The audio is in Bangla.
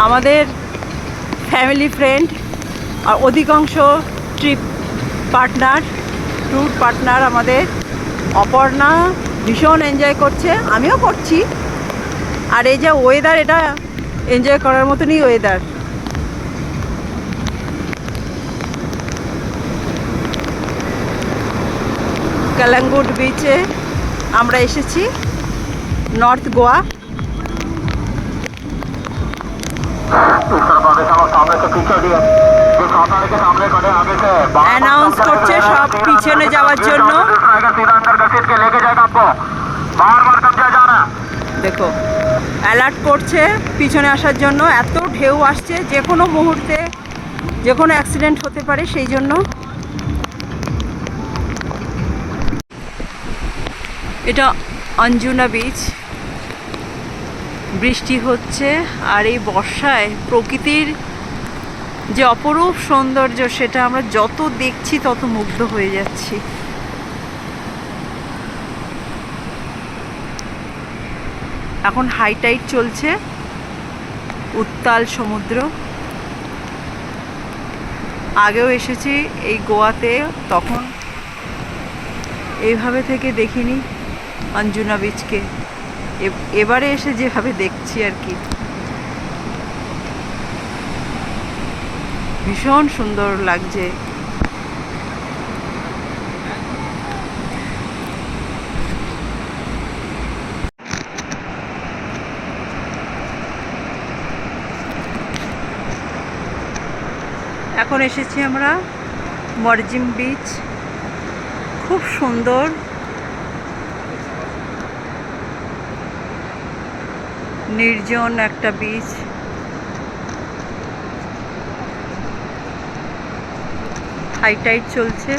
আমাদের ফ্যামিলি ফ্রেন্ড আর অধিকাংশ ট্রিপ পার্টনার ট্যুর পার্টনার আমাদের অপর্ণা ভীষণ এনজয় করছে, আমিও করছি। আর এই যে ওয়েদার, এটা এনজয় করার মতনই ওয়েদার। কালাঙ্গুট বিচে আমরা এসেছি, নর্থ গোয়া। অ্যানাউন্স করছে সব পিছনে যাওয়ার জন্য। দেখো অ্যালার্ট করছে পিছনে আসার জন্য, এত ঢেউ আসছে, যে কোনো মুহূর্তে যে কোনো অ্যাক্সিডেন্ট হতে পারে, সেই জন্য। এটা অঞ্জুনা বিচ। বৃষ্টি হচ্ছে আর এই বর্ষায় প্রকৃতির যে অপরূপ সৌন্দর্য, সেটা আমরা যত দেখছি তত মুগ্ধ হয়ে যাচ্ছি। এখন হাই টাইড চলছে, উত্তাল সমুদ্র। আগেও এসেছি এই গোয়াতে, তখন এইভাবে থেকে দেখিনি অঞ্জুনা বিচকে। এবারে এসে যেভাবে দেখছি আর কি, ভীষণ সুন্দর লাগছে। এখন এসেছি আমরা মরজিম বিচ, খুব সুন্দর। নির্জন একটা বিচ, হাই টাইড চলছে।